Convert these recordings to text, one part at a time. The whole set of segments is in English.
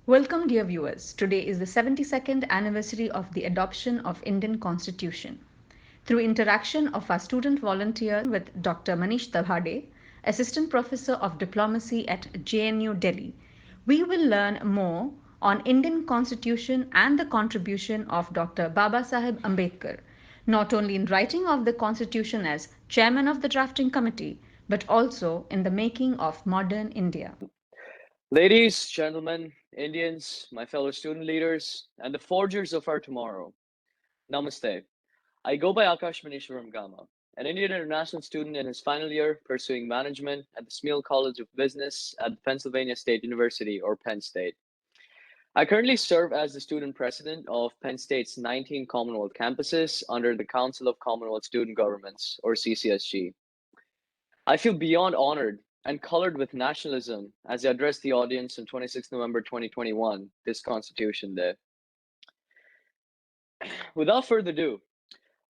Welcome, dear viewers. Today is the 72nd anniversary of the adoption of Indian Constitution. Through interaction of our student volunteer with Dr. Manish Dabhade, Assistant Professor of Diplomacy at JNU Delhi, we will learn more on Indian Constitution and the contribution of Dr. Babasaheb Ambedkar, not only in writing of the Constitution as chairman of the drafting committee, but also in the making of modern India. Ladies, gentlemen, Indians, my fellow student leaders, and the forgers of our tomorrow, Namaste. I go by Dr.Manish Gama, an Indian international student in his final year pursuing management at the Smeal College of Business at Pennsylvania State University, or Penn State. I currently serve as the student president of Penn State's 19 Commonwealth campuses under the Council of Commonwealth Student Governments, or CCSG. I feel beyond honored and colored with nationalism as I address the audience on 26 November 2021, this Constitution Day. Without further ado,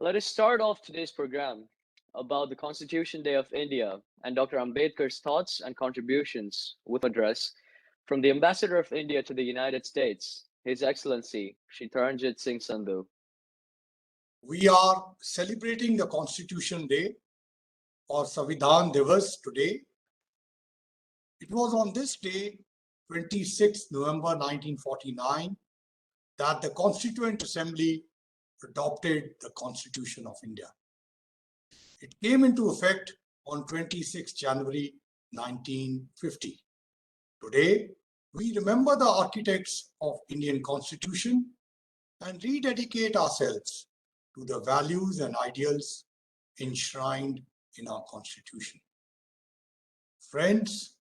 let us start off today's program about the Constitution Day of India and Dr. Ambedkar's thoughts and contributions with an address from the Ambassador of India to the United States, His Excellency Shri Taranjit Singh Sandhu. We are celebrating the Constitution Day or Samvidhan Divas today. It was on this day, 26 November 1949, that the Constituent Assembly adopted the Constitution of India. It came into effect on 26 January 1950. Today, we remember the architects of Indian Constitution and rededicate ourselves to the values and ideals enshrined in our Constitution. Friends,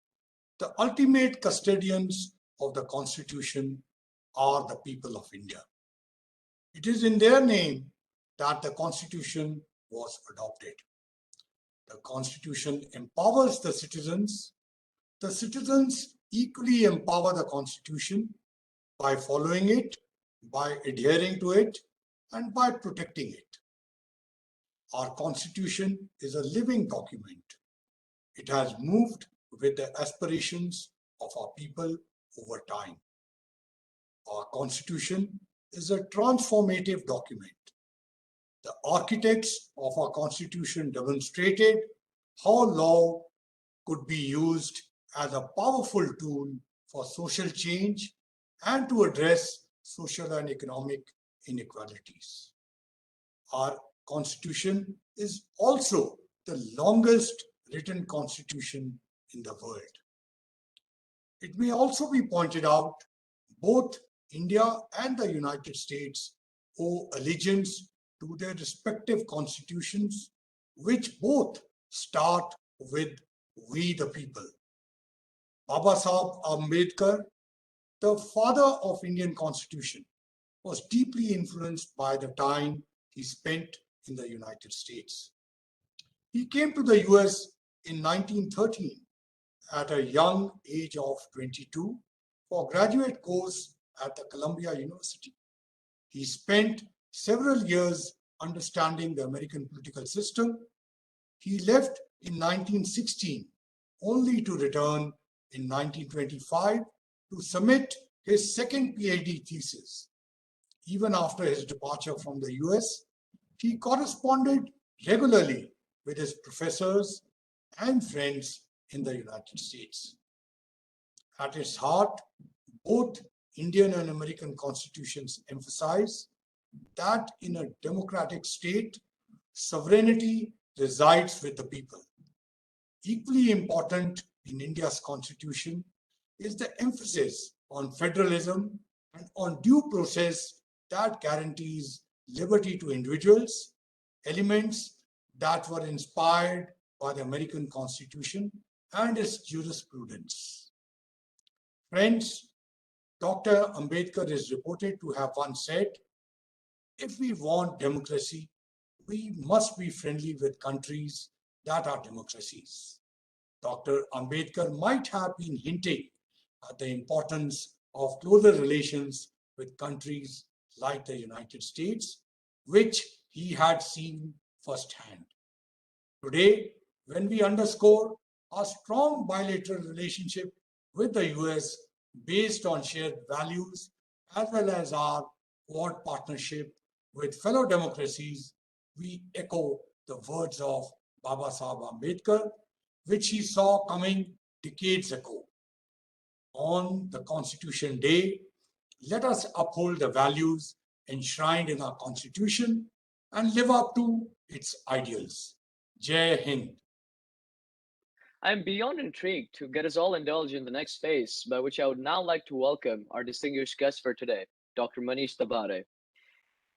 the ultimate custodians of the Constitution are the people of India. It is in their name that the Constitution was adopted. The Constitution empowers the citizens. The citizens equally empower the Constitution by following it, by adhering to it, and by protecting it. Our Constitution is a living document. It has moved with the aspirations of our people over time. Our Constitution is a transformative document. The architects of our Constitution demonstrated how law could be used as a powerful tool for social change and to address social and economic inequalities. Our Constitution is also the longest written constitution in the world. It may also be pointed out both India and the United States owe allegiance to their respective constitutions, which both start with "We the people." Babasaheb Ambedkar, the father of Indian Constitution, was deeply influenced by the time he spent in the United States. He came to the US in 1913 at a young age of 22 for a graduate course at the Columbia University. He spent several years understanding the American political system. He left in 1916 only to return in 1925 to submit his second PhD thesis. Even after his departure from the US, he corresponded regularly with his professors and friends in the United States. At its heart, both Indian and American constitutions emphasize that in a democratic state, sovereignty resides with the people. Equally important in India's constitution is the emphasis on federalism and on due process that guarantees liberty to individuals, elements that were inspired by the American Constitution and its jurisprudence. Friends, Dr. Ambedkar is reported to have once said, "If we want democracy, we must be friendly with countries that are democracies." Dr. Ambedkar might have been hinting at the importance of closer relations with countries like the United States, which he had seen firsthand. Today, when we underscore our strong bilateral relationship with the US, based on shared values as well as our Quad partnership with fellow democracies, we echo the words of Baba Sahib Ambedkar, which he saw coming decades ago. On the Constitution Day, let us uphold the values enshrined in our Constitution and live up to its ideals. Jai Hind. I am beyond intrigued to get us all indulged in the next phase, by which I would now like to welcome our distinguished guest for today, Dr. Manish Dabhade.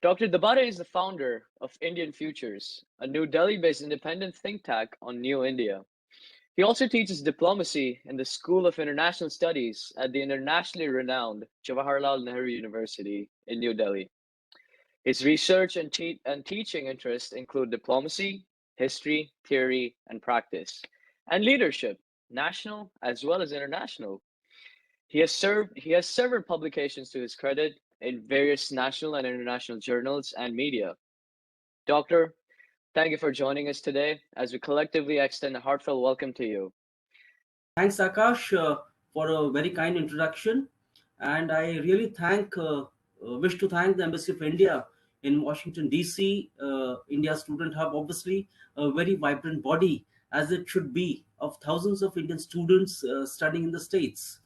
Dr. Dabhade is the founder of Indian Futures, a New Delhi-based independent think tank on New India. He also teaches diplomacy in the School of International Studies at the internationally renowned Jawaharlal Nehru University in New Delhi. His research and teaching interests include diplomacy, history, theory, and practice, and leadership, national as well as international. He has several publications to his credit in various national and international journals and media. Doctor, thank you for joining us today as we collectively extend a heartfelt welcome to you. Thanks, Akash, for a very kind introduction. And I really wish to thank the Embassy of India in Washington, D.C., India Student Hub, obviously, a very vibrant body, as it should be, of thousands of Indian students studying in the States.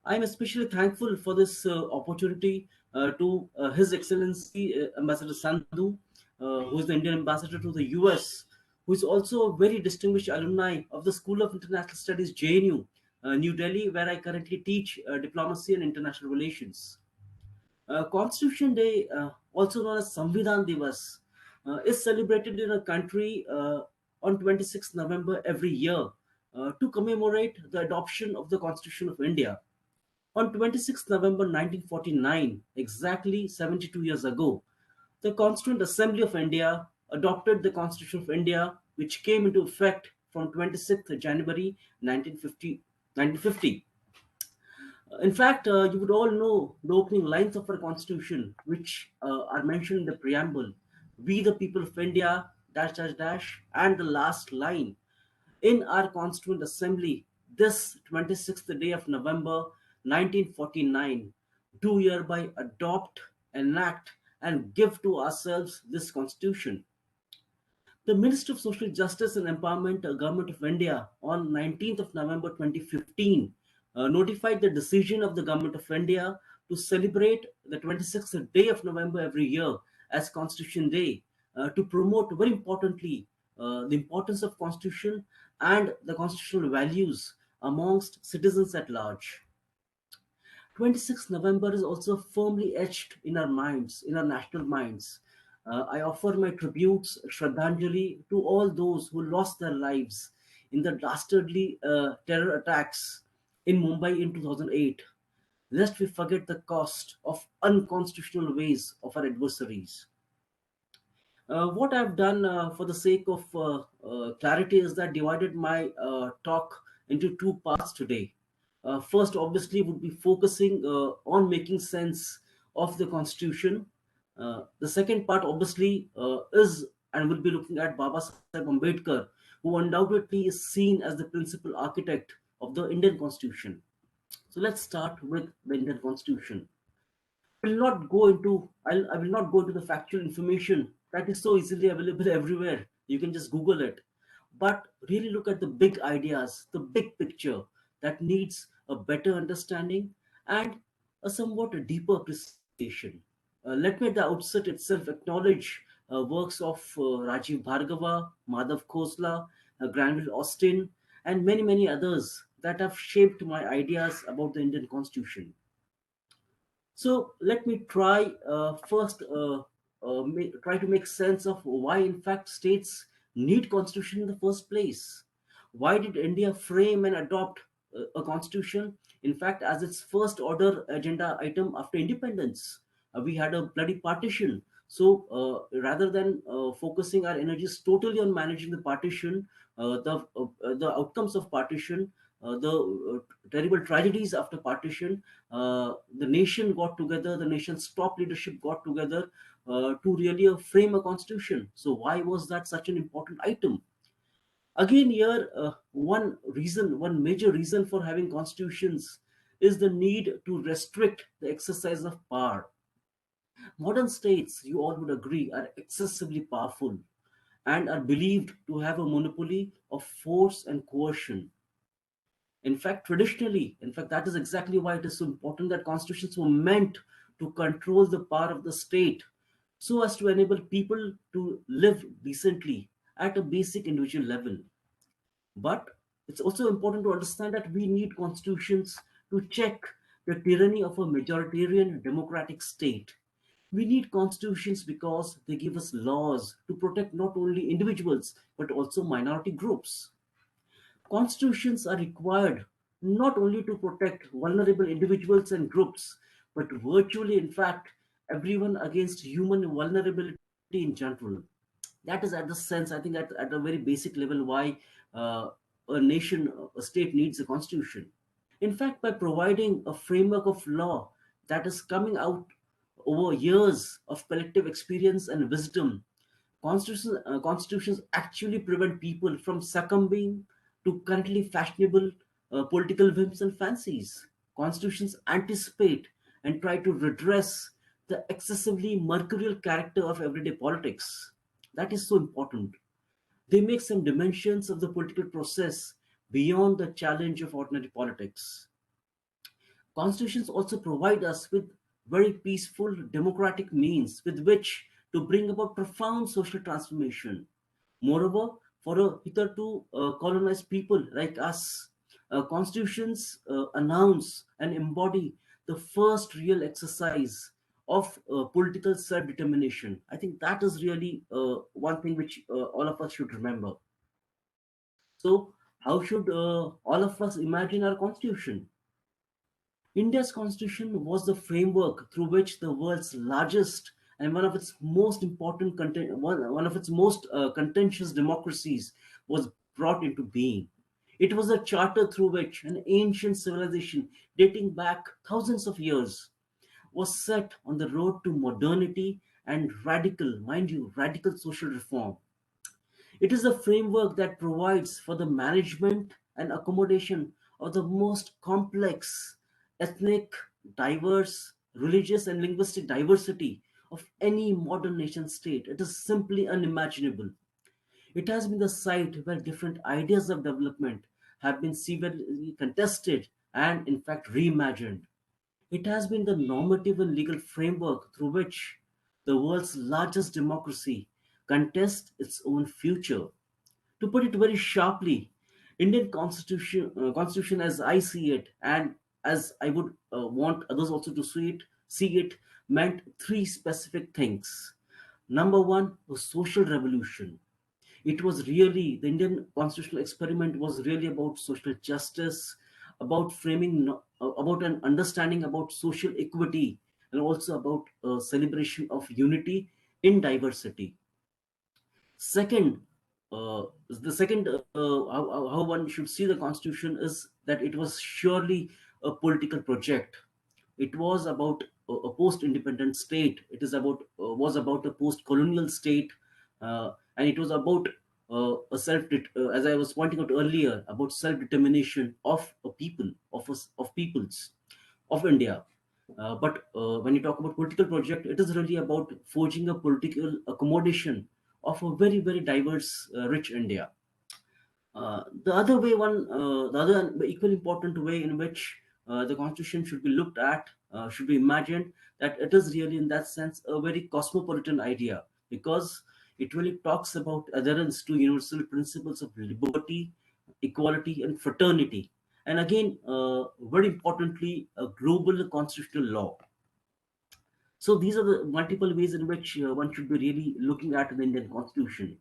I'm especially thankful for this opportunity to His Excellency Ambassador Sandhu, who is the Indian ambassador to the U.S., who is also a very distinguished alumni of the School of International Studies, JNU, New Delhi, where I currently teach diplomacy and international relations. Constitution Day, also known as Samvidhan Divas, is celebrated in a country on 26th November every year to commemorate the adoption of the Constitution of India. On 26 November 1949, exactly 72 years ago, the Constituent Assembly of India adopted the Constitution of India, which came into effect from 26th January 1950. In fact, you would all know the opening lines of our Constitution, which are mentioned in the preamble. We, the people of India, dash, dash, dash, and the last line. In our Constituent Assembly, this 26th day of November 1949, do hereby adopt, enact, and give to ourselves this Constitution. The Minister of Social Justice and Empowerment, Government of India, on 19th of November 2015, notified the decision of the Government of India to celebrate the 26th day of November every year as Constitution Day, to promote, very importantly, the importance of Constitution and the constitutional values amongst citizens at large. 26th November is also firmly etched in our minds, in our national minds. I offer my tributes, Shraddhanjali, to all those who lost their lives in the dastardly terror attacks in Mumbai in 2008, lest we forget the cost of unconstitutional ways of our adversaries. What I've done for the sake of clarity is that divided my talk into two parts today. First, obviously, would be focusing on making sense of the Constitution. The second part, obviously, is and will be looking at Baba Sahib Ambedkar, who undoubtedly is seen as the principal architect of the Indian Constitution. So let's start with the Indian Constitution. I will not go into the factual information that is so easily available everywhere. You can just Google it. But really look at the big ideas, the big picture that needs a better understanding and a somewhat deeper appreciation. Let me at the outset itself acknowledge works of Rajiv Bhargava, Madhav Khosla, Granville Austin, and many, many others that have shaped my ideas about the Indian Constitution. So let me try to make sense of why, in fact, states need constitution in the first place. Why did India frame and adopt a constitution? In fact, as its first order agenda item after independence, we had a bloody partition. So rather than focusing our energies totally on managing the partition, the outcomes of partition, the terrible tragedies after partition, the nation got together, the nation's top leadership got together to really frame a constitution. So why was that such an important item? Again, here, one major reason for having constitutions is the need to restrict the exercise of power. Modern states, you all would agree, are excessively powerful and are believed to have a monopoly of force and coercion. In fact, traditionally, in fact, that is exactly why it is so important that constitutions were meant to control the power of the state so as to enable people to live decently at a basic individual level. But it's also important to understand that we need constitutions to check the tyranny of a majoritarian democratic state. We need constitutions because they give us laws to protect not only individuals but also minority groups. Constitutions are required not only to protect vulnerable individuals and groups, but virtually, in fact, everyone against human vulnerability in general. That is, at the sense, I think, at a very basic level, why uh, a nation, a state needs a constitution. In fact, by providing a framework of law that is coming out over years of collective experience and wisdom, constitutions actually prevent people from succumbing to currently fashionable political whims and fancies. Constitutions anticipate and try to redress the excessively mercurial character of everyday politics. That is so important. They make some dimensions of the political process beyond the challenge of ordinary politics. Constitutions also provide us with very peaceful democratic means with which to bring about profound social transformation. Moreover, for a hitherto colonized people like us, constitutions announce and embody the first real exercise of political self determination. I think that is really one thing which all of us should remember. So, how should all of us imagine our constitution? India's constitution was the framework through which the world's largest and one of its most important one of its most contentious democracies was brought into being. It was a charter through which an ancient civilization dating back thousands of years was set on the road to modernity and radical, mind you, radical social reform. It is a framework that provides for the management and accommodation of the most complex, ethnic, diverse, religious, and linguistic diversity of any modern nation state. It is simply unimaginable. It has been the site where different ideas of development have been severely contested and, in fact, reimagined. It has been the normative and legal framework through which the world's largest democracy contests its own future. To put it very sharply, Indian constitution as I see it, and as I would want others also to see it, meant three specific things. Number one, a social revolution. It was really, the Indian constitutional experiment was really about social justice, about framing, about an understanding about social equity, and also about celebration of unity in diversity. Second, the second how one should see the constitution is that it was surely a political project. It was about a post-independent state. It is about was about a post-colonial state, and it was about as I was pointing out earlier, about self-determination of a people, of peoples of India. But when you talk about political project, it is really about forging a political accommodation of a very, very diverse, rich India. The other way, the other and equally important way in which the constitution should be looked at, should be imagined, that it is really, in that sense, a very cosmopolitan idea, because it really talks about adherence to universal principles of liberty, equality, and fraternity. And again, very importantly, a global constitutional law. So these are the multiple ways in which one should be really looking at the Indian constitution.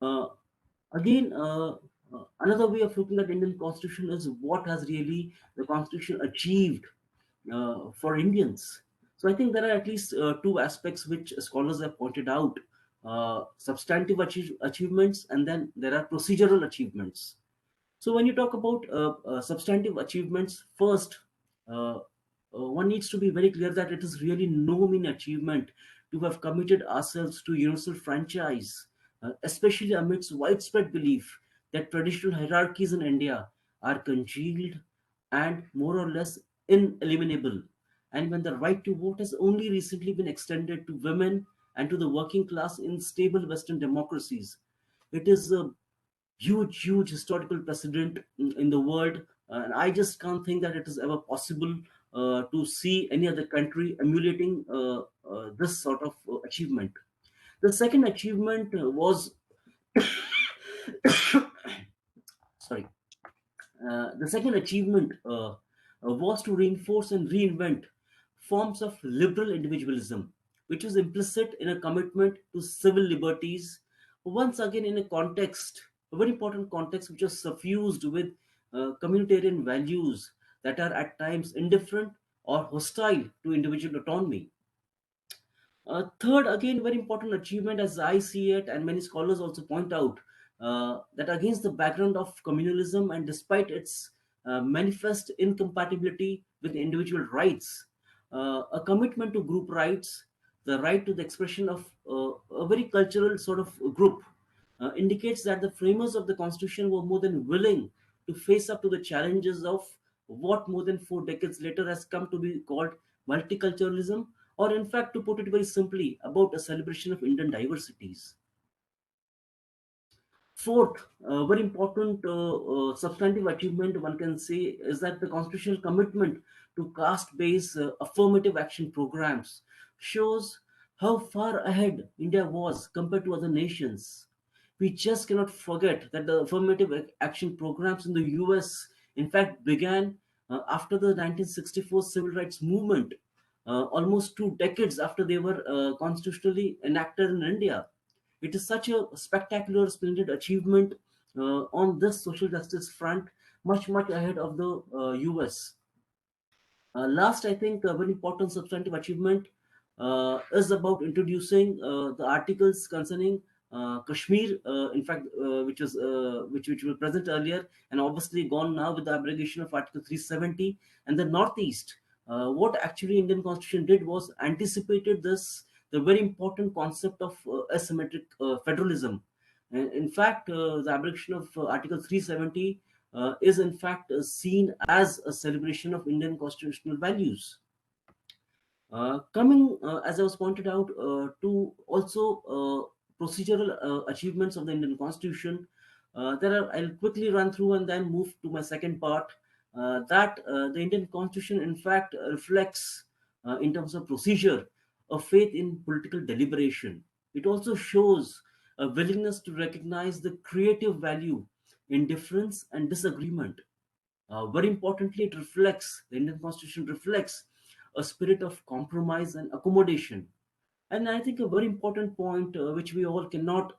Uh, again, another way of looking at Indian constitution is what has really the constitution achieved for Indians. So I think there are at least two aspects which scholars have pointed out: substantive achievements, and then there are procedural achievements. So when you talk about substantive achievements, first, one needs to be very clear that it is really no mean achievement to have committed ourselves to universal franchise, especially amidst widespread belief that traditional hierarchies in India are congealed, and more or less ineliminable. And when the right to vote has only recently been extended to women and to the working class in stable Western democracies, it is a huge, huge historical precedent in the world. And I just can't think that it is ever possible to see any other country emulating this sort of achievement. The second achievement was, sorry, the second achievement was to reinforce and reinvent forms of liberal individualism, which was implicit in a commitment to civil liberties, once again in a context, a very important context, which was suffused with communitarian values that are at times indifferent or hostile to individual autonomy. Third, again, very important achievement as I see it, and many scholars also point out that against the background of communalism and despite its manifest incompatibility with individual rights, a commitment to group rights, the right to the expression of a very cultural sort of group, indicates that the framers of the constitution were more than willing to face up to the challenges of what more than 4 decades later has come to be called multiculturalism, or in fact, to put it very simply, about a celebration of Indian diversities. Fourth, very important substantive achievement one can say is that the constitutional commitment to caste-based affirmative action programs shows how far ahead India was compared to other nations. We just cannot forget that the affirmative action programs in the US, in fact, began after the 1964 civil rights movement, almost 2 decades after they were constitutionally enacted in India. It is such a spectacular, splendid achievement on this social justice front, much, much ahead of the US. Last, I think, a very important substantive achievement is about introducing the articles concerning Kashmir, in fact, which were present earlier and obviously gone now with the abrogation of Article 370 and the Northeast. What actually Indian Constitution did was anticipated this, the very important concept of asymmetric federalism. In fact, the abrogation of Article 370 is in fact seen as a celebration of Indian constitutional values. Coming, as I was pointed out, to also procedural achievements of the Indian Constitution, there are. I'll quickly run through and then move to my second part. That the Indian Constitution, in fact, reflects, in terms of procedure, a faith in political deliberation. It also shows a willingness to recognize the creative value in difference and disagreement. Very importantly, the Indian Constitution reflects a spirit of compromise and accommodation. And I think a very important point, which we all cannot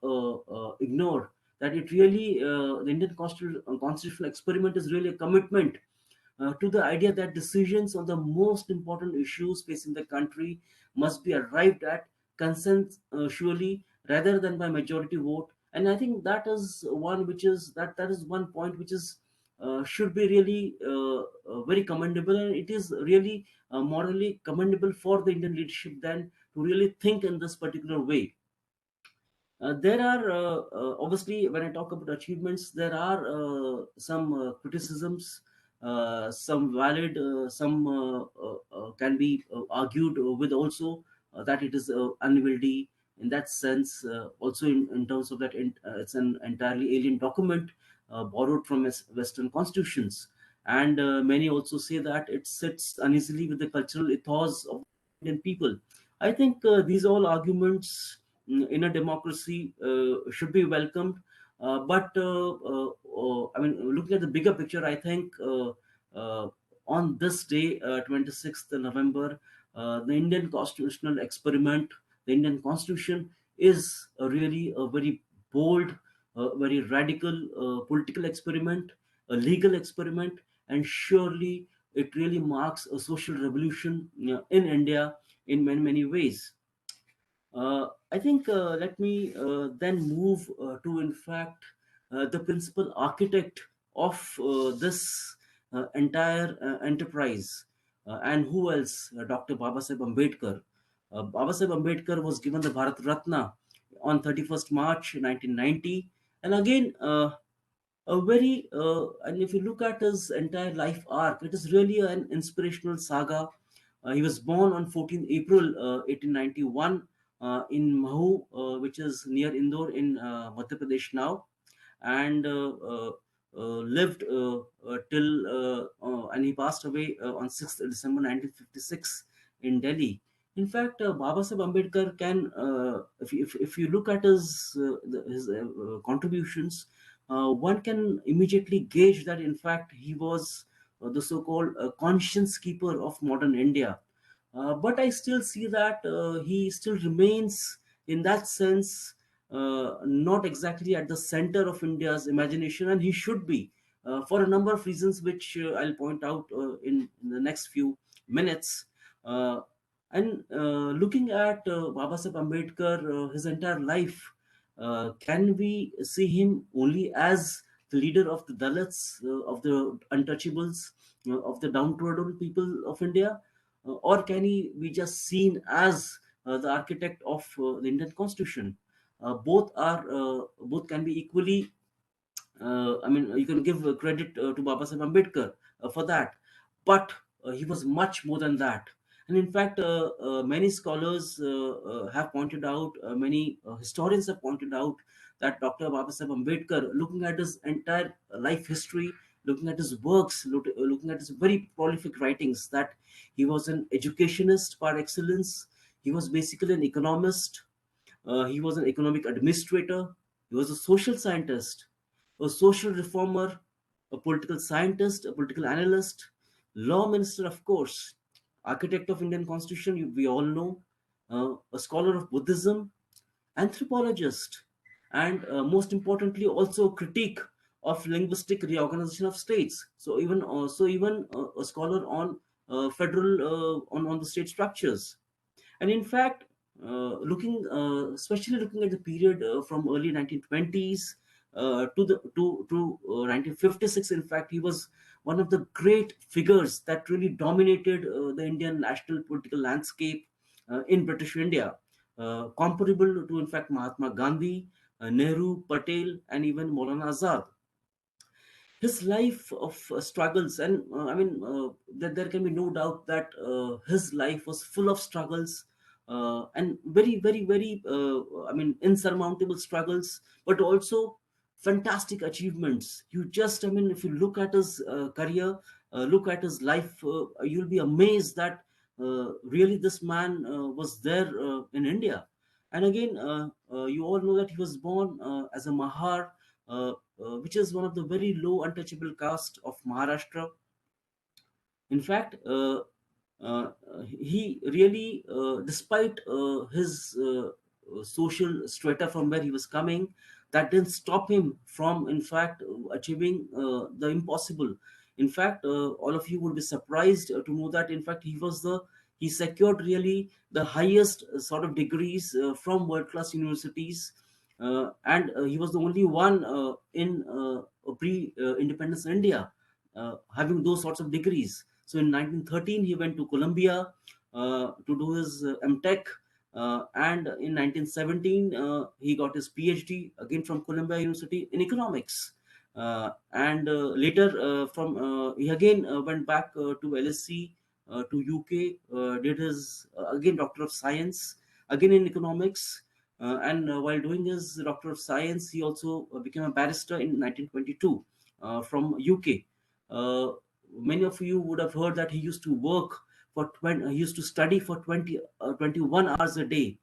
ignore, that the Indian constitutional experiment is really a commitment to the idea that decisions on the most important issues facing the country must be arrived at consensually rather than by majority vote. And I think that is one which is that is one point which is should be really very commendable, and it is really morally commendable for the Indian leadership then to really think in this particular way. There are obviously, when I talk about achievements, there are some criticisms, some valid, some can be argued with also that it is unwieldy in that sense. Also, in terms of that, it's an entirely alien document borrowed from Western constitutions, and many also say that it sits uneasily with the cultural ethos of Indian people. I think these all arguments in a democracy should be welcomed. I mean, looking at the bigger picture, I think uh, on this day, 26th November, the Indian constitutional experiment, the Indian Constitution, is really a very bold, very radical political experiment, a legal experiment, and surely it really marks a social revolution in India in many, many ways. I think let me then move to, in fact, the principal architect of this entire enterprise. And who else? Dr. Babasaheb Ambedkar. Babasaheb Ambedkar was given the Bharat Ratna on 31st March 1990. And again, A very and if you look at his entire life arc, it is really an inspirational saga. He was born on 14th April 1891 in Mahu, which is near Indore in Madhya Pradesh now, and lived till and he passed away on 6th December 1956 in Delhi. In fact, Baba Sahib Ambedkar can, if you look at his contributions, one can immediately gauge that in fact he was the so-called conscience keeper of modern India. But I still see that he still remains, in that sense, not exactly at the center of India's imagination, and he should be, for a number of reasons, which I'll point out in the next few minutes. Uh, and looking at Baba Sahib Ambedkar, his entire life, can we see him only as the leader of the Dalits, of the untouchables, of the downtrodden people of India? Or can he be just seen as the architect of the Indian Constitution? Both can be equally. I mean, you can give credit to Baba Sahib Ambedkar for that, but he was much more than that. And in fact, many scholars have pointed out, many historians have pointed out that Dr. Baba Sahib Ambedkar, looking at his entire life history, looking at his works, looking at his very prolific writings, that he was an educationist par excellence. He was basically an economist. He was an economic administrator. He was a social scientist, a social reformer, a political scientist, a political analyst, law minister, of course, architect of Indian Constitution, we all know, a scholar of Buddhism, anthropologist, and most importantly, also a critique of linguistic reorganization of states. So even a scholar on federal on the state structures. And in fact, especially looking at the period from early 1920s to 1956, in fact, he was one of the great figures that really dominated the Indian national political landscape in British India, comparable to, in fact, Mahatma Gandhi, Nehru, Patel, and even Maulana Azad. His life of struggles, and that there can be no doubt that his life was full of struggles, and very insurmountable struggles, but also fantastic achievements. You just, I mean, if you look at his career, look at his life, you'll be amazed that really this man was there in India. And again, you all know that he was born as a Mahar, which is one of the very low untouchable caste of Maharashtra. In fact, he really, despite his social strata from where he was coming, that didn't stop him from, in fact, achieving the impossible. In fact, all of you would be surprised to know that, in fact, he secured really the highest sort of degrees from world-class universities, and he was the only one in pre-independence India having those sorts of degrees. So in 1913, he went to Columbia to do his MTech, and in 1917, he got his PhD again from Columbia University in economics. And later, from he again went back to LSE, to UK, did his again Doctor of Science again in economics. And while doing his Doctor of Science, he also became a barrister in 1922 from UK. Uh, Many of you would have heard that he used to work for 20, he used to study for 21 hours a day.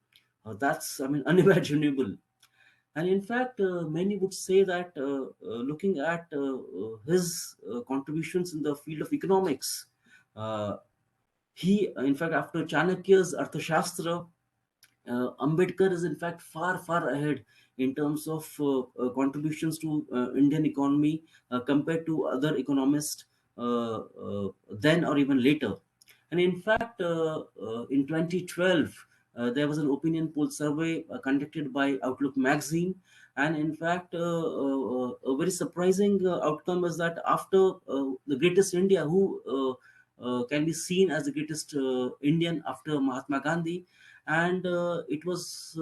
That's, I mean, unimaginable. And in fact, many would say that looking at his contributions in the field of economics, uh, he, in fact, after Chanakya's Arthashastra, Ambedkar is in fact far ahead in terms of contributions to Indian economy compared to other economists then or even later. And in fact, in 2012, there was an opinion poll survey conducted by Outlook magazine, and in fact, a very surprising outcome is that after the greatest India, who can be seen as the greatest Indian after Mahatma Gandhi, and it was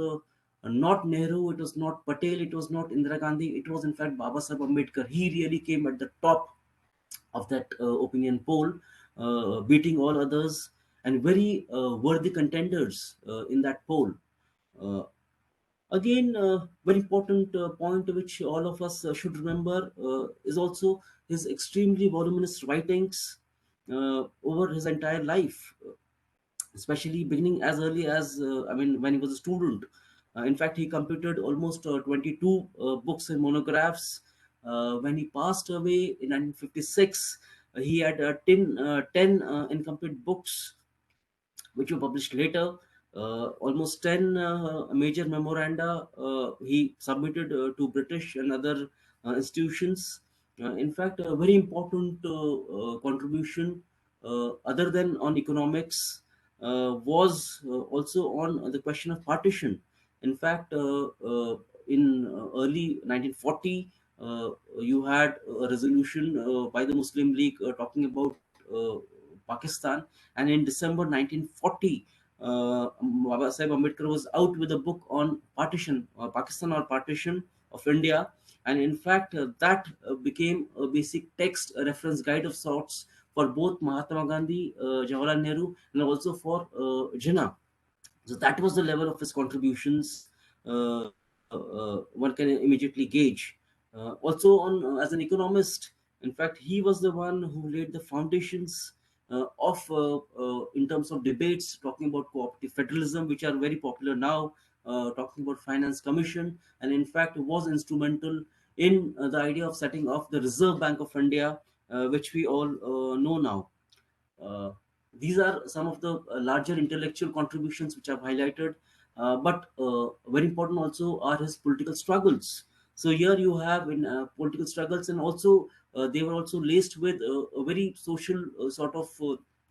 Not Nehru, it was not Patel, it was not Indira Gandhi, it was in fact Baba Sahib Ambedkar. He really came at the top of that opinion poll, beating all others and very worthy contenders in that poll. Uh, Again, very important point which all of us should remember is also his extremely voluminous writings over his entire life, especially beginning as early as when he was a student. In fact, he completed almost 22 books and monographs. When he passed away in 1956, he had 10 incomplete books which were published later. Almost 10 major memoranda he submitted to British and other institutions. In fact, a very important contribution, other than on economics, was also on the question of partition. In fact, in early 1940, you had a resolution by the Muslim League talking about Pakistan, and in December 1940, Baba Sahib Ambedkar was out with a book on partition, Pakistan or partition of India, and in fact, that became a basic text, a reference guide of sorts for both Mahatma Gandhi, Jawaharlal Nehru, and also for Jinnah. So that was the level of his contributions. One can immediately gauge. Also, on as an economist, in fact, he was the one who laid the foundations in terms of debates talking about cooperative federalism, which are very popular now. Talking about finance commission, and in fact was instrumental in the idea of setting off the Reserve Bank of India, which we all know now. Uh, these are some of the larger intellectual contributions which I've highlighted, but very important also are his political struggles. So here you have in political struggles, and also they were also laced with a very social sort of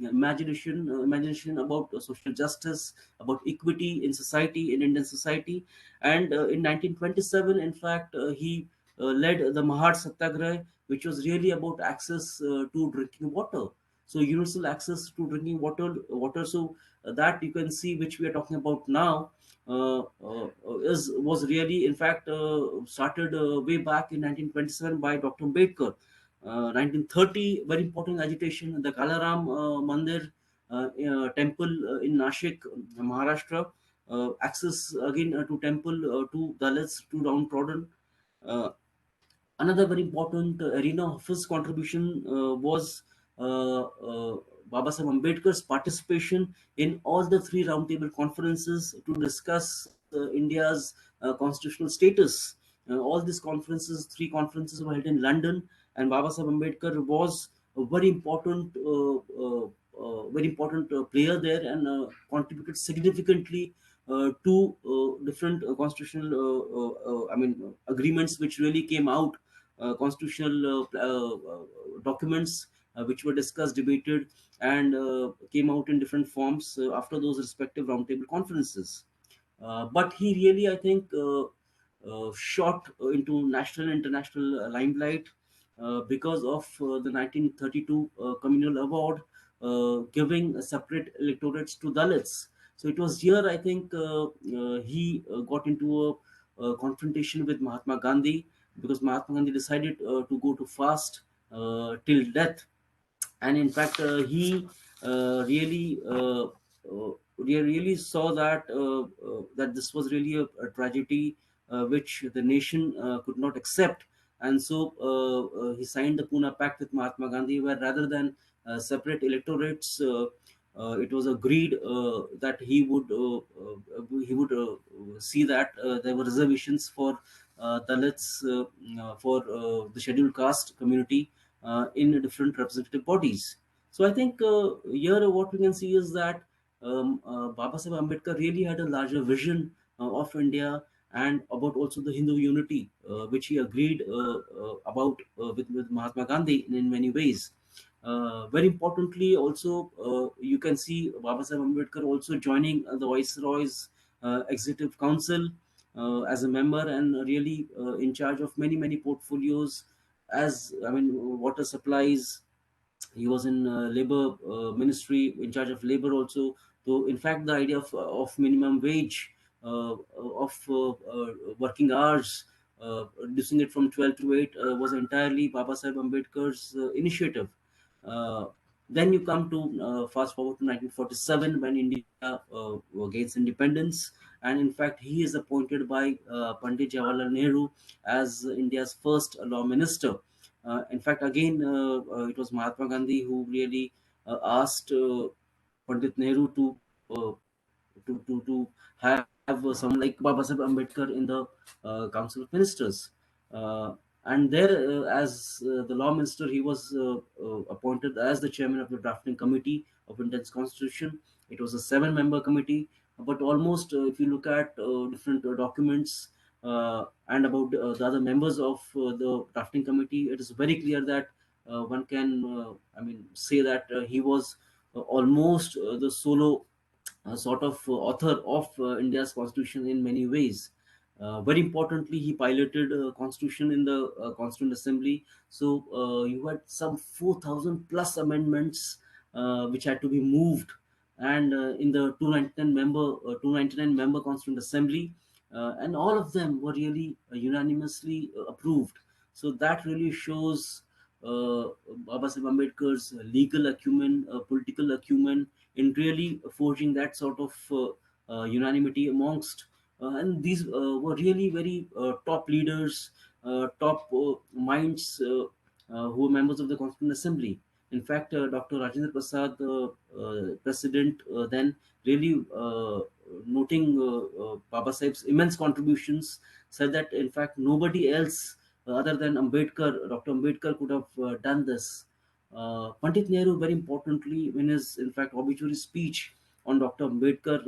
imagination about social justice, about equity in society, in Indian society. And in 1927, in fact, he led the Mahad Satyagraha, which was really about access to drinking water. So universal access to drinking water. So that you can see, which we are talking about now, is was really in fact started way back in 1927 by Dr. Ambedkar. 1930, very important agitation, the Kalaram Mandir temple in Nashik, Maharashtra. Access again to temple to Dalits, to downtrodden. Uh, Another very important arena of his contribution was Baba Sahib Ambedkar's participation in all the three roundtable conferences to discuss India's constitutional status. All these conferences, three conferences, were held in London, and Baba Sahib Ambedkar was a very important player there, and contributed significantly to different constitutional agreements which really came out, constitutional documents which were discussed, debated, and came out in different forms after those respective roundtable conferences. But he really, I think, shot into national and international limelight because of the 1932 Communal Award, giving separate electorates to Dalits. So it was here, I think, he got into a confrontation with Mahatma Gandhi, because Mahatma Gandhi decided to go to fast till death. And in fact, he really saw that this was really a tragedy which the nation could not accept. And so he signed the Pune Pact with Mahatma Gandhi, where rather than separate electorates, it was agreed that he would see that there were reservations for Dalits, for the scheduled caste community in different representative bodies. So I think here what we can see is that Baba Sahib Ambedkar really had a larger vision of India, and about also the Hindu unity, which he agreed about with Mahatma Gandhi in many ways. Very importantly, also you can see Baba Sahib Ambedkar also joining the Viceroy's Executive Council as a member, and really in charge of many portfolios, as water supplies. He was in labor ministry, in charge of labor also. So in fact, the idea of minimum wage of working hours, reducing it from 12 to 8, was entirely Baba Sahib Ambedkar's initiative. Uh, then you come to fast forward to 1947, when India gains independence, and in fact he is appointed by Pandit Jawaharlal Nehru as India's first law minister. In fact, again, it was Mahatma Gandhi who really asked Pandit Nehru to have someone like Baba Sahib Ambedkar in the Council of Ministers. Uh, and there, as the law minister, he was appointed as the chairman of the drafting committee of India's constitution. It was a seven-member committee, but almost, if you look at different documents and about the other members of the drafting committee, it is very clear that one can, say that he was almost the solo sort of author of India's constitution in many ways. Very importantly, he piloted constitution in the Constituent Assembly. So you had some 4,000 plus amendments which had to be moved, and in the 299 member Constituent Assembly, and all of them were really unanimously approved. So that really shows Baba Sahib Ambedkar's legal acumen, political acumen, in really forging that sort of unanimity amongst. And these were really very top leaders, top minds who were members of the Constituent Assembly. In fact, Dr. Rajendra Prasad, president, then really noting Baba Sahib's immense contributions, said that in fact nobody else other than Ambedkar, Dr. Ambedkar, could have done this. Pandit Nehru, very importantly, in his, in fact, obituary speech on Dr. Ambedkar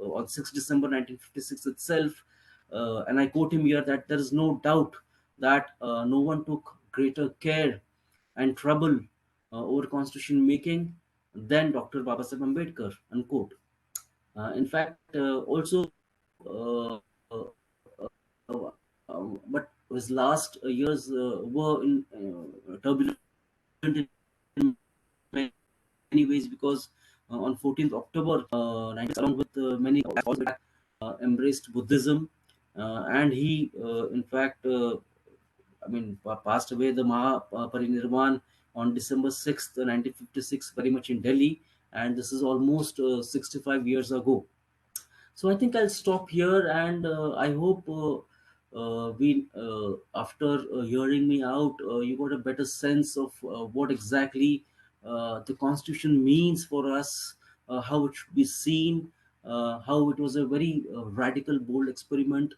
on 6th December 1956 itself, and I quote him here, that there is no doubt that no one took greater care and trouble over constitution making than Dr. Baba Sahib Ambedkar, unquote. In fact, also, but his last years were turbulent in many ways, because on 14th October 19, along with many embraced Buddhism, and he, in fact, passed away the Maha Parinirvan on December 6th, 1956, very much in Delhi, and this is almost 65 years ago. So I think I'll stop here, and I hope we, after hearing me out, you got a better sense of what exactly the Constitution means for us, how it should be seen, how it was a very radical, bold experiment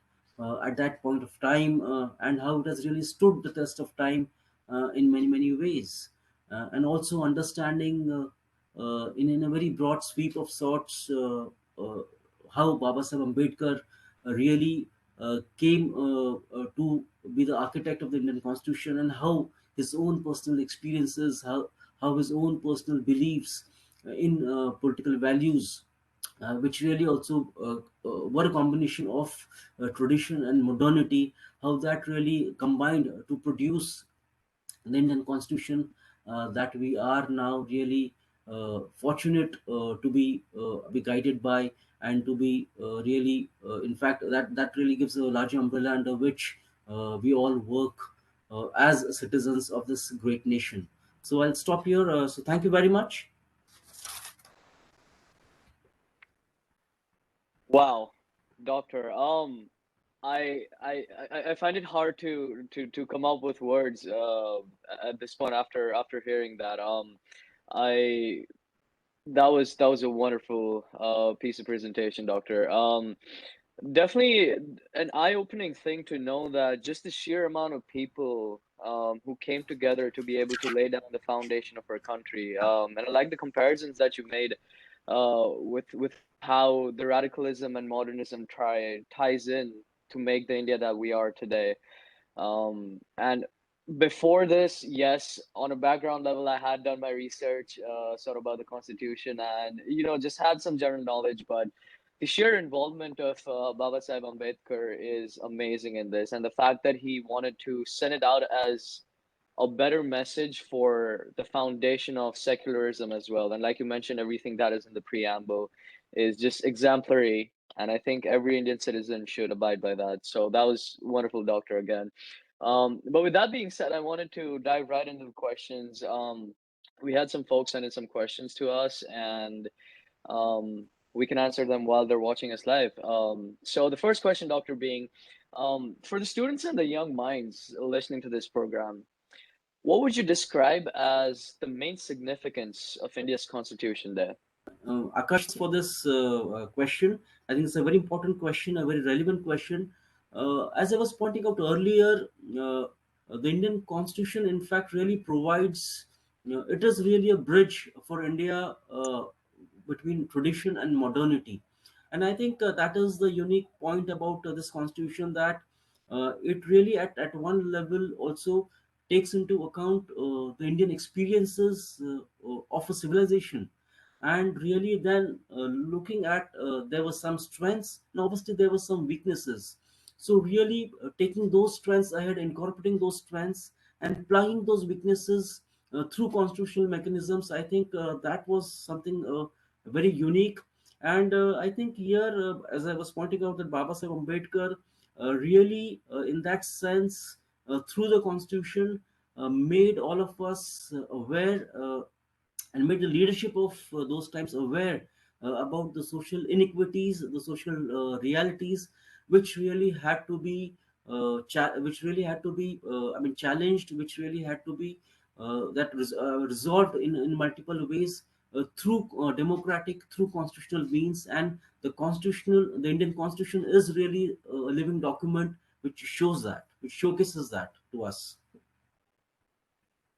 at that point of time, and how it has really stood the test of time in many, many ways. And also understanding in a very broad sweep of sorts, how Baba Sahib Ambedkar really came to be the architect of the Indian Constitution, and how his own personal experiences, how his own personal beliefs in political values, which really also were a combination of tradition and modernity, how that really combined to produce the Indian Constitution that we are now really fortunate to be guided by, and to be really, in fact, that really gives a larger umbrella under which we all work as citizens of this great nation. So I'll stop here. So thank you very much. Wow, doctor. I find it hard to come up with words at this point after hearing that. I that was a wonderful piece of presentation, doctor. Definitely an eye-opening thing to know that just the sheer amount of people who came together to be able to lay down the foundation of our country. And I like the comparisons that you made with how the radicalism and modernism ties in to make the India that we are today. And before this, yes, on a background level, I had done my research sort of about the Constitution, and just had some general knowledge, but the sheer involvement of Baba Sahib Ambedkar is amazing in this, and the fact that he wanted to send it out as a better message for the foundation of secularism as well. And like you mentioned, everything that is in the preamble is just exemplary And I think every Indian citizen should abide by that. So that was wonderful, Doctor, again. But with that being said, I wanted to dive right into the questions. We had some folks send in some questions to us, and we can answer them while they're watching us live. So the first question, Doctor, being for the students and the young minds listening to this program, what would you describe as the main significance of India's Constitution Day? Akash, for this question. I think it's a very important question, a very relevant question. As I was pointing out earlier, the Indian Constitution, in fact, really provides, it is really a bridge for India between tradition and modernity. And I think that is the unique point about this Constitution, that it really, at one level, also takes into account the Indian experiences of a civilization, and really then looking at, there were some strengths and obviously there were some weaknesses. So really taking those strengths ahead, incorporating those strengths and plugging those weaknesses through constitutional mechanisms, I think that was something very unique. And I think here, as I was pointing out, that Baba Sahib Ambedkar really in that sense, through the constitution, made all of us aware, and made the leadership of those times aware about the social inequities, the social realities, which really had to be, which really had to be, I mean, challenged, which really had to be resolved in multiple ways, through democratic, through constitutional means. And the Indian Constitution is really a living document which shows that, which showcases that to us.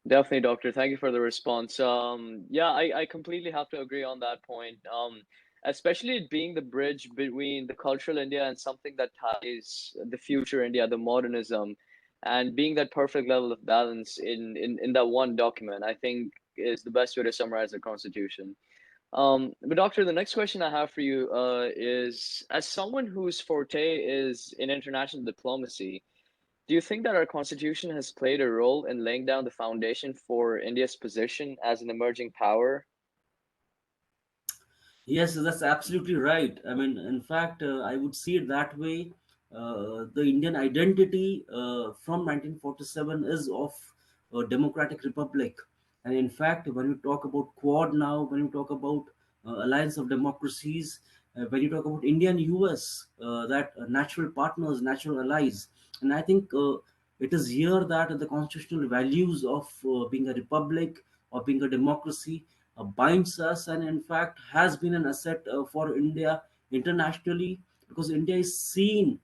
Definitely, Doctor. Thank you for the response. Yeah, I completely have to agree on that point. Especially it being the bridge between the cultural India and something that ties the future India, the modernism, and being that perfect level of balance in that one document, I think is the best way to summarize the Constitution. But Doctor, the next question I have for you is, as someone whose forte is in international diplomacy, do you think that our constitution has played a role in laying down the foundation for India's position as an emerging power? Yes, that's absolutely right. I mean, in fact, I would see it that way. The Indian identity from 1947 is of a democratic republic. And in fact, when you talk about Quad now, when you talk about Alliance of Democracies, when you talk about India and US, that natural partners, natural allies. And I think it is here that the constitutional values of being a republic or being a democracy binds us, and in fact has been an asset for India internationally, because India is seen,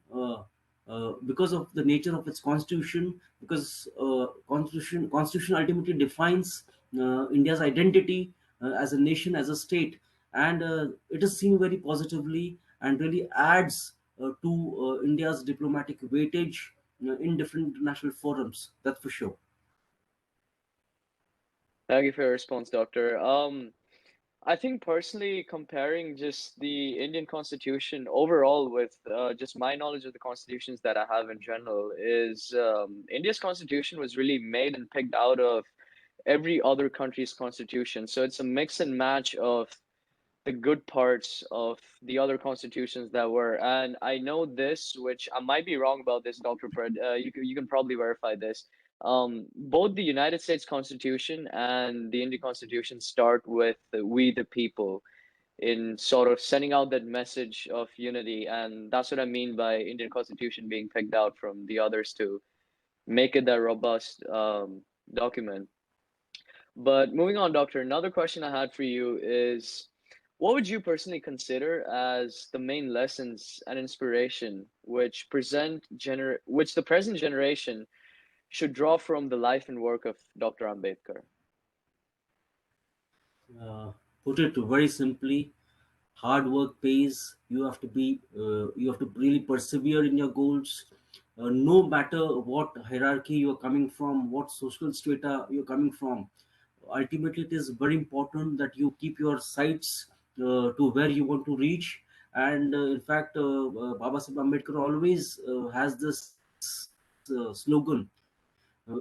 because of the nature of its constitution, because constitution ultimately defines India's identity as a nation, as a state. And it is seen very positively and really adds to India's diplomatic weightage in different international forums, that's for sure. Thank you for your response, Doctor. I think personally, comparing just the Indian Constitution overall with just my knowledge of the constitutions that I have in general, is India's Constitution was really made and picked out of every other country's constitution. So it's a mix and match of the good parts of the other constitutions that were. And I know this, which I might be wrong about this, Dr. Pred. You can probably verify this. Both the United States Constitution and the Indian Constitution start with "We the people" in sort of sending out that message of unity, and that's what I mean by Indian Constitution being picked out from the others to make it that robust document. But moving on, Doctor, another question I had for you is, what would you personally consider as the main lessons and inspiration which the present generation should draw from the life and work of Dr. Ambedkar? uh, Put it very simply, hard work pays. You have to really persevere in your goals, no matter what hierarchy you're coming from, what social strata you're coming from. Ultimately, it is very important that you keep your sights to where you want to reach. And in fact, Baba Sahib Ambedkar always has this slogan: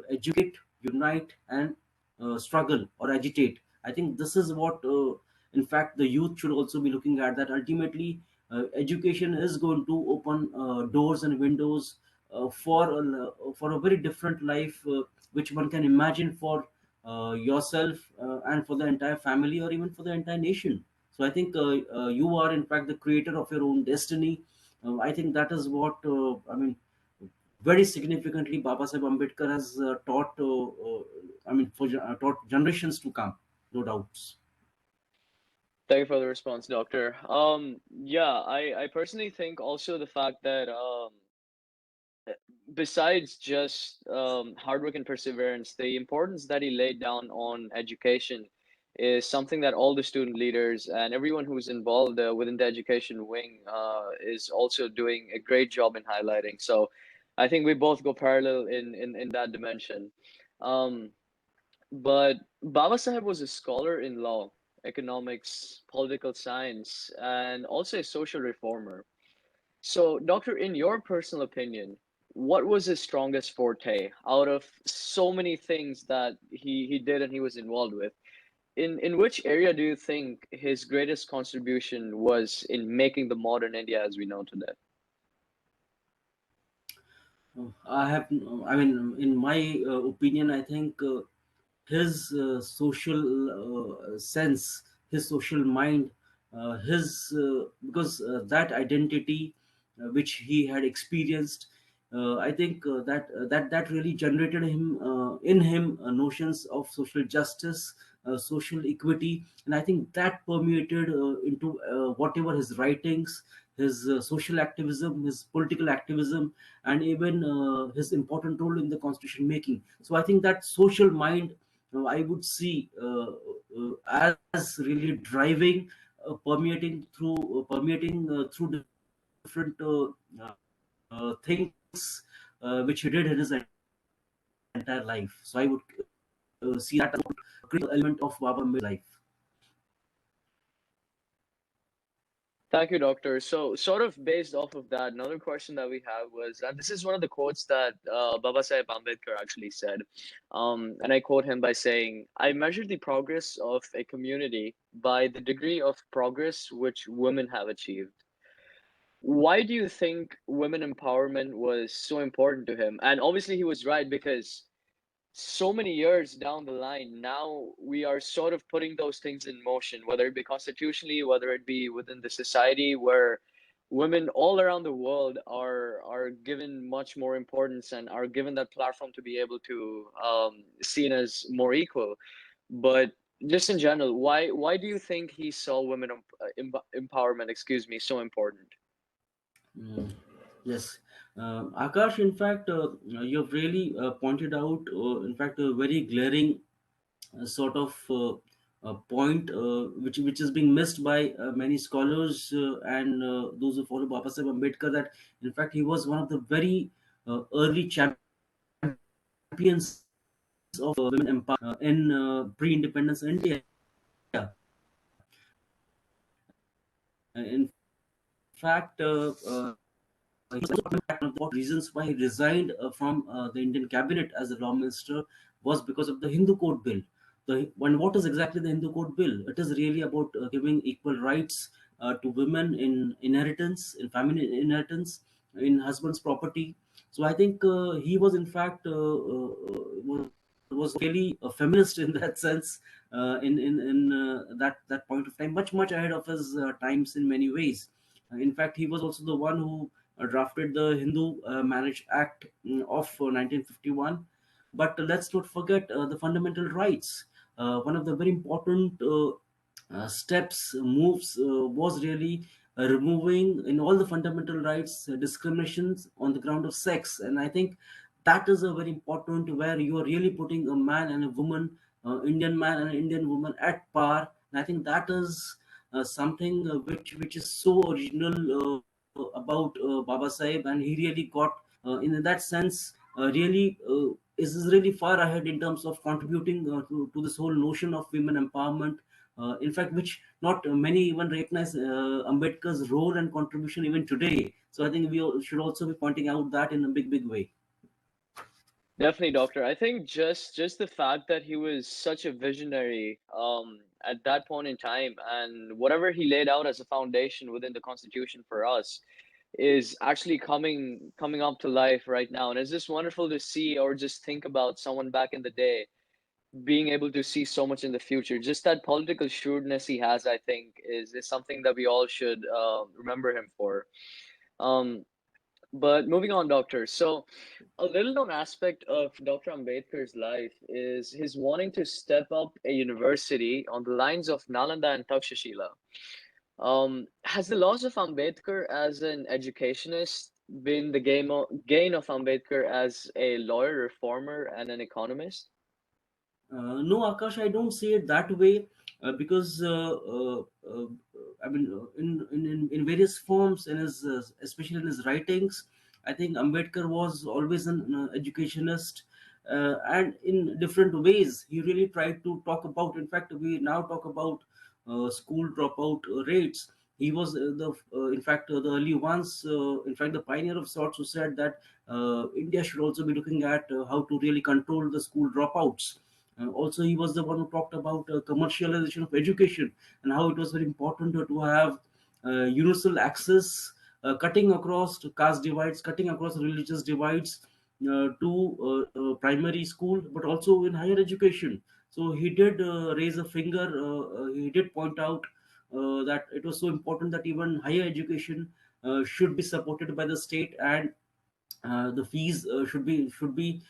educate, unite, and struggle or agitate. I think this is what, in fact, the youth should also be looking at. That ultimately, education is going to open doors and windows for a very different life, which one can imagine for yourself and for the entire family, or even for the entire nation. So I think you are in fact the creator of your own destiny. I think that is what I mean. Very significantly, Baba Sahib Ambedkar has taught. Taught generations to come, no doubts. Thank you for the response, Doctor. Yeah, I personally think also the fact that besides just hard work and perseverance, the importance that he laid down on education is something that all the student leaders and everyone who's involved within the education wing is also doing a great job in highlighting. So I think we both go parallel in that dimension. Um, but Baba Sahib was a scholar in law, economics, political science, and also a social reformer. So, Doctor, in your personal opinion, what was his strongest forte out of so many things that he did and he was involved with? In which area do you think his greatest contribution was in making the modern India as we know today? In my opinion, I think his social sense, his social mind, his because that identity which he had experienced, I think that really generated in him notions of social justice, social equity, and I think that permeated into whatever his writings, his social activism, his political activism, and even his important role in the constitution making. So I think that social mind, I would see as really driving, permeating through different things which he did in his entire life. So I would see that as a critical element of Baba Ambedkar's life. Thank you, Doctor. So, sort of based off of that, another question that we have was, and this is one of the quotes that Baba Sahib Ambedkar actually said, and I quote him by saying, "I measure the progress of a community by the degree of progress which women have achieved." Why do you think women empowerment was so important to him? And obviously, he was right because so many years down the line, now we are sort of putting those things in motion, whether it be constitutionally, whether it be within the society, where women all around the world are given much more importance and are given that platform to be able to seen as more equal. But just in general, why do you think he saw women empowerment, excuse me, so important? Mm, yes. Akash, in fact, you've really pointed out, in fact, a very glaring sort of point which is being missed by many scholars and those who follow Baba Sahib Ambedkar, that in fact he was one of the very early champions of women empowerment in pre-independence India. In fact, one of the reasons why he resigned from the Indian cabinet as the law minister was because of the Hindu Code Bill. What is exactly the Hindu Code Bill? It is really about giving equal rights to women in inheritance, in family inheritance, in husband's property. So I think he was in fact was really a feminist in that sense, in that point of time, much ahead of his times in many ways. In fact, he was also the one who drafted the Hindu Marriage Act of 1951. But let's not forget the fundamental rights. One of the very important steps, moves was really removing in all the fundamental rights discriminations on the ground of sex. And I think that is a very important, where you are really putting a man and a woman, Indian man and an Indian woman at par. And I think that is something which is so original about Baba Sahib, and he really got in that sense really is really far ahead in terms of contributing to this whole notion of women empowerment. In fact, which not many even recognize Ambedkar's role and contribution even today. So I think should also be pointing out that in a big way. Definitely, Doctor. I think just the fact that he was such a visionary, at that point in time, and whatever he laid out as a foundation within the Constitution for us is actually coming up to life right now. And it's just wonderful to see or just think about someone back in the day being able to see so much in the future. Just that political shrewdness he has, I think, is something that we all should remember him for. Um, but moving on, Doctor. So, a little known aspect of Dr. Ambedkar's life is his wanting to step up a university on the lines of Nalanda and Takshashila. Has the loss of Ambedkar as an educationist been the gain of Ambedkar as a lawyer, reformer, and an economist? No, Akash, I don't see it that way because I mean, in various forms, in his especially in his writings, I think Ambedkar was always an educationist, and in different ways, he really tried to talk about. In fact, we now talk about school dropout rates. He was in fact, the early ones, in fact, the pioneer of sorts, who said that India should also be looking at how to really control the school dropouts. Also, he was the one who talked about commercialization of education and how it was very important to have universal access, cutting across caste divides, cutting across religious divides, to primary school, but also in higher education. So he did raise a finger. He did point out that it was so important that even higher education should be supported by the state, and the fees should be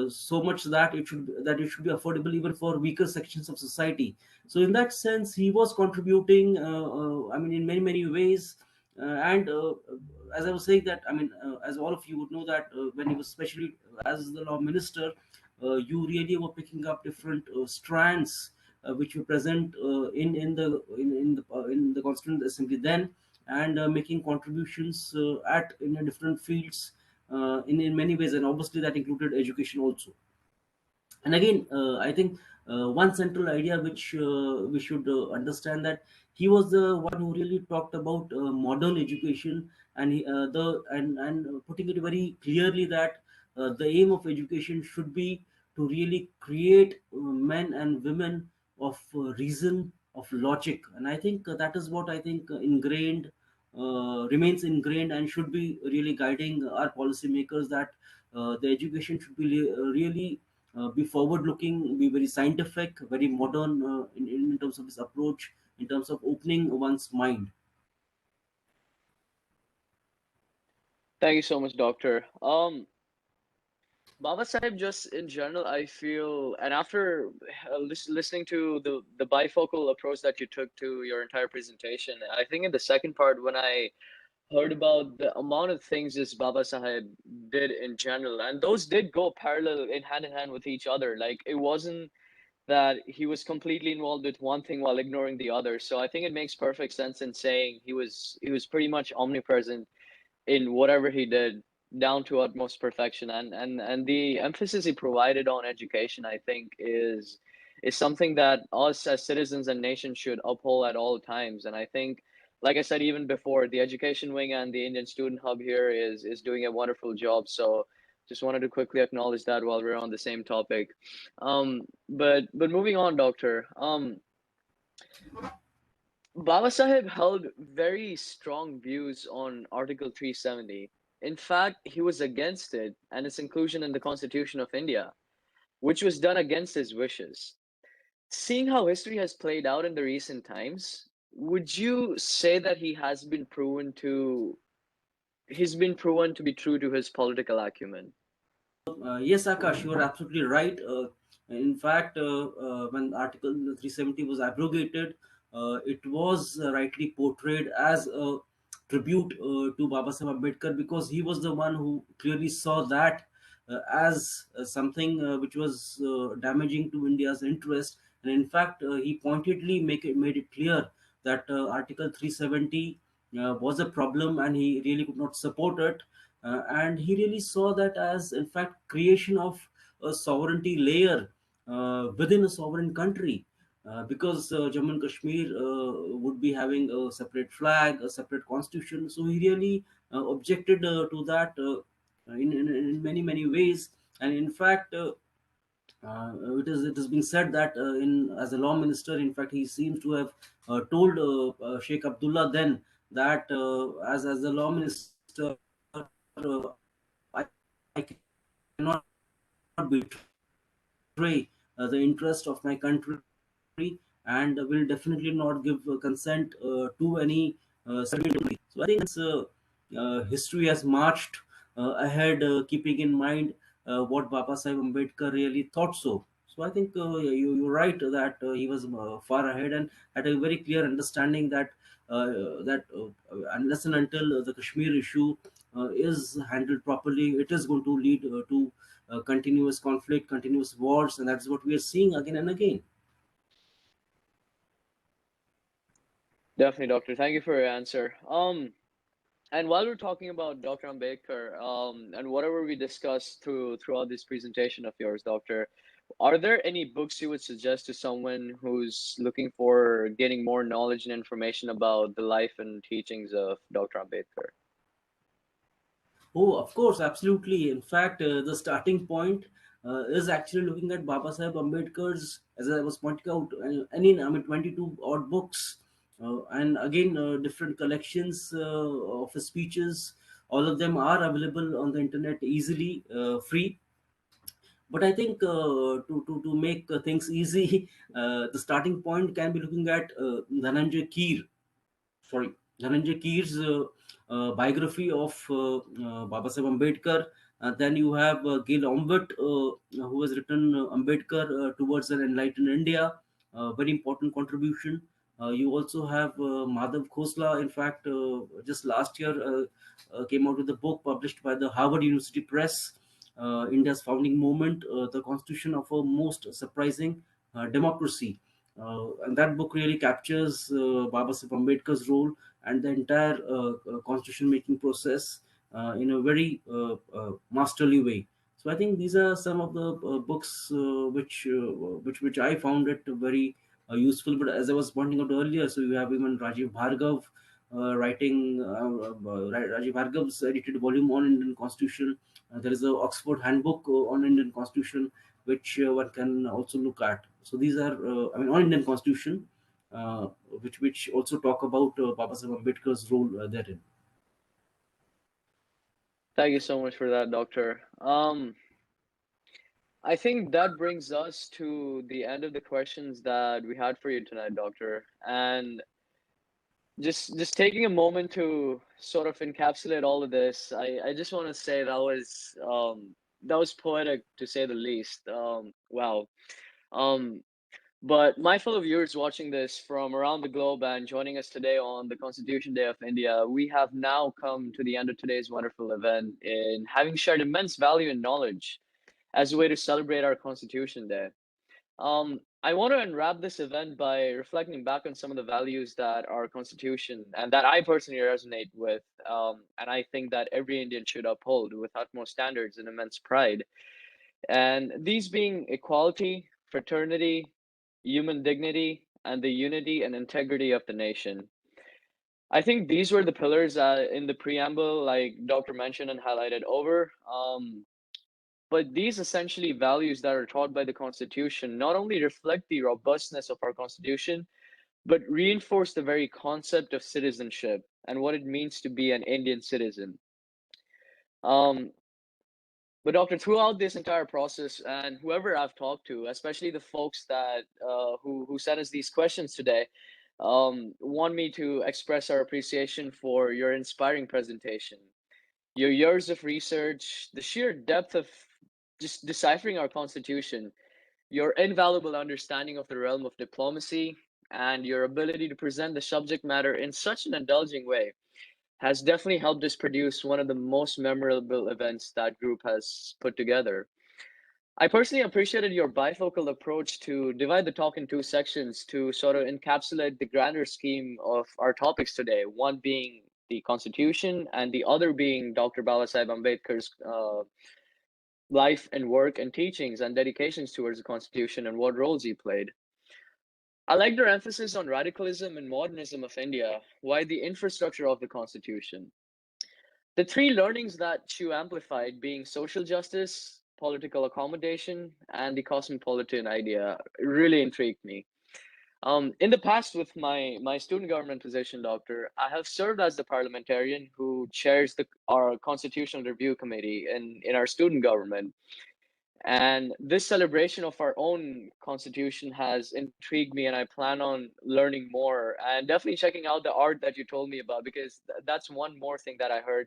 so much that it should be affordable even for weaker sections of society. So in that sense, he was contributing, I mean, in many ways. And As I was saying, that I mean, as all of you would know, that when he was, especially as the law minister, you really were picking up different strands which were present in the Constituent Assembly then, and making contributions at in different fields, in many ways, and obviously that included education also. And again, I think one central idea which we should understand, that he was the one who really talked about modern education, and putting it very clearly that the aim of education should be to really create men and women of reason, of logic. And I think that is what I think ingrained remains ingrained and should be really guiding our policymakers, that the education should be really be forward looking, be very scientific, very modern, in terms of its approach, in terms of opening one's mind. Thank you so much, Doctor. Baba Sahib, just in general, I feel, and after listening to the bifocal approach that you took to your entire presentation, I think in the second part, when I heard about the amount of things this Baba Sahib did in general, and those did go parallel in hand with each other. Like, it wasn't that he was completely involved with one thing while ignoring the other. So I think it makes perfect sense in saying he was pretty much omnipresent in whatever he did, down to utmost perfection. And the emphasis he provided on education, I think, is something that us as citizens and nations should uphold at all times. And I think, like I said even before, the education wing and the Indian Student Hub here is doing a wonderful job. So just wanted to quickly acknowledge that while we're on the same topic. But moving on, Doctor. Baba Sahib held very strong views on Article 370. In fact, he was against it and its inclusion in the Constitution of India, which was done against his wishes. Seeing how history has played out in the recent times, would you say that he's been proven to be true to his political acumen? Yes, Akash, you are absolutely right. In fact, when Article 370 was abrogated, it was rightly portrayed as a tribute to Baba Sahib Ambedkar, because he was the one who clearly saw that as something which was damaging to India's interest. And in fact, he pointedly made it clear that Article 370 was a problem, and he really could not support it. And he really saw that as, in fact, creation of a sovereignty layer within a sovereign country, because Jammu and Kashmir would be having a separate flag, a separate constitution. So he really objected to that in many ways. And in fact, It is being said that in as a law minister, in fact, he seems to have told Sheikh Abdullah then that as a law minister, I cannot betray the interest of my country, and will definitely not give consent to any settlement. So I think history has marched ahead, keeping in mind what Baba Sahib Ambedkar really thought so. So I think you're right that he was far ahead and had a very clear understanding that unless and until the Kashmir issue is handled properly, it is going to lead to continuous conflict, continuous wars, and that's what we are seeing again and again. Definitely, doctor. Thank you for your answer. And while we're talking about Dr. Ambedkar, and whatever we discussed throughout this presentation of yours, doctor, are there any books you would suggest to someone who's looking for getting more knowledge and information about the life and teachings of Dr. Ambedkar? Oh, of course, absolutely. In fact, the starting point is actually looking at Baba Sahib Ambedkar's, as I was pointing out, I mean, 22 odd books, and again, different collections of his speeches. All of them are available on the internet easily, free. But I think to make things easy, the starting point can be looking at Dhananjay Keer, sorry, Dhananjay Keer's biography of Baba Sahib Ambedkar. Then you have Gil Ombit, who has written Ambedkar towards an enlightened India, very important contribution. You also have Madhav Khosla. In fact, just last year came out with a book published by the Harvard University Press, India's founding movement, the constitution of a most surprising democracy. And that book really captures Baba Sahib Ambedkar's role and the entire constitution making process in a very masterly way. So I think these are some of the books which I found it very useful. But as I was pointing out earlier, so you have even Rajiv Bhargav writing Rajiv Bhargav's edited volume on Indian Constitution. There is a Oxford Handbook on Indian Constitution, which one can also look at. So these are, I mean, on Indian Constitution, which also talk about Baba Sahib Ambedkar's role therein. Thank you so much for that, doctor. I think that brings us to the end of the questions that we had for you tonight, doctor. And just taking a moment to sort of encapsulate all of this, I just want to say that was poetic to say the least. Wow. Um, but my fellow viewers watching this from around the globe and joining us today on the Constitution Day of India, we have now come to the end of today's wonderful event in having shared immense value and knowledge as a way to celebrate our Constitution Day. I want to unwrap this event by reflecting back on some of the values that our Constitution and that I personally resonate with, and I think that every Indian should uphold with utmost standards and immense pride. And these being equality, fraternity, human dignity, and the unity and integrity of the nation. I think these were the pillars in the preamble, like Dr. mentioned and highlighted over. But these essentially values that are taught by the Constitution not only reflect the robustness of our Constitution, but reinforce the very concept of citizenship and what it means to be an Indian citizen. Um, but doctor, throughout this entire process, and whoever I've talked to, especially the folks that who sent us these questions today, want me to express our appreciation for your inspiring presentation, your years of research, the sheer depth of just deciphering our Constitution, your invaluable understanding of the realm of diplomacy, and your ability to present the subject matter in such an indulging way has definitely helped us produce one of the most memorable events that group has put together. I personally appreciated your bifocal approach to divide the talk in two sections to sort of encapsulate the grander scheme of our topics today, one being the Constitution and the other being Dr. Babasaheb Ambedkar's life and work and teachings and dedications towards the Constitution and what roles he played. I like their emphasis on radicalism and modernism of India, why the infrastructure of the Constitution. The three learnings that Chu amplified being social justice, political accommodation, and the cosmopolitan idea really intrigued me. In the past, with my student government position, Doctor, I have served as the parliamentarian who chairs our Constitutional Review Committee in our student government. And this celebration of our own constitution has intrigued me, and I plan on learning more and definitely checking out the art that you told me about, because that's one more thing that I heard,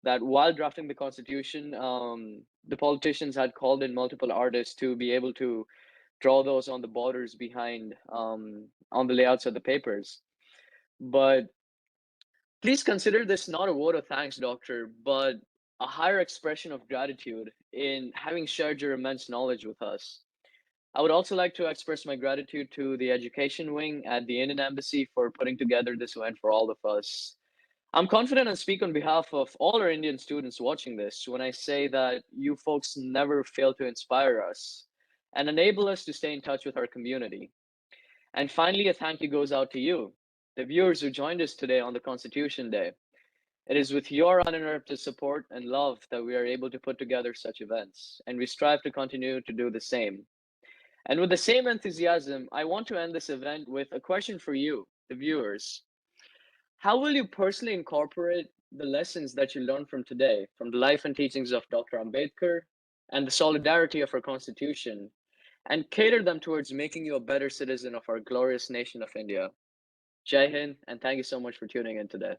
that while drafting the constitution, the politicians had called in multiple artists to be able to draw those on the borders behind, on the layouts of the papers. But please consider this not a vote of thanks, Doctor, but a higher expression of gratitude in having shared your immense knowledge with us. I would also like to express my gratitude to the education wing at the Indian Embassy for putting together this event for all of us. I'm confident and speak on behalf of all our Indian students watching this when I say that you folks never fail to inspire us and enable us to stay in touch with our community. And finally, a thank you goes out to you, the viewers who joined us today on the Constitution Day. It is with your uninterrupted support and love that we are able to put together such events, and we strive to continue to do the same. And with the same enthusiasm, I want to end this event with a question for you, the viewers. How will you personally incorporate the lessons that you learned from today, from the life and teachings of Dr. Ambedkar and the solidarity of our Constitution, and cater them towards making you a better citizen of our glorious nation of India? Jai Hind, and thank you so much for tuning in today.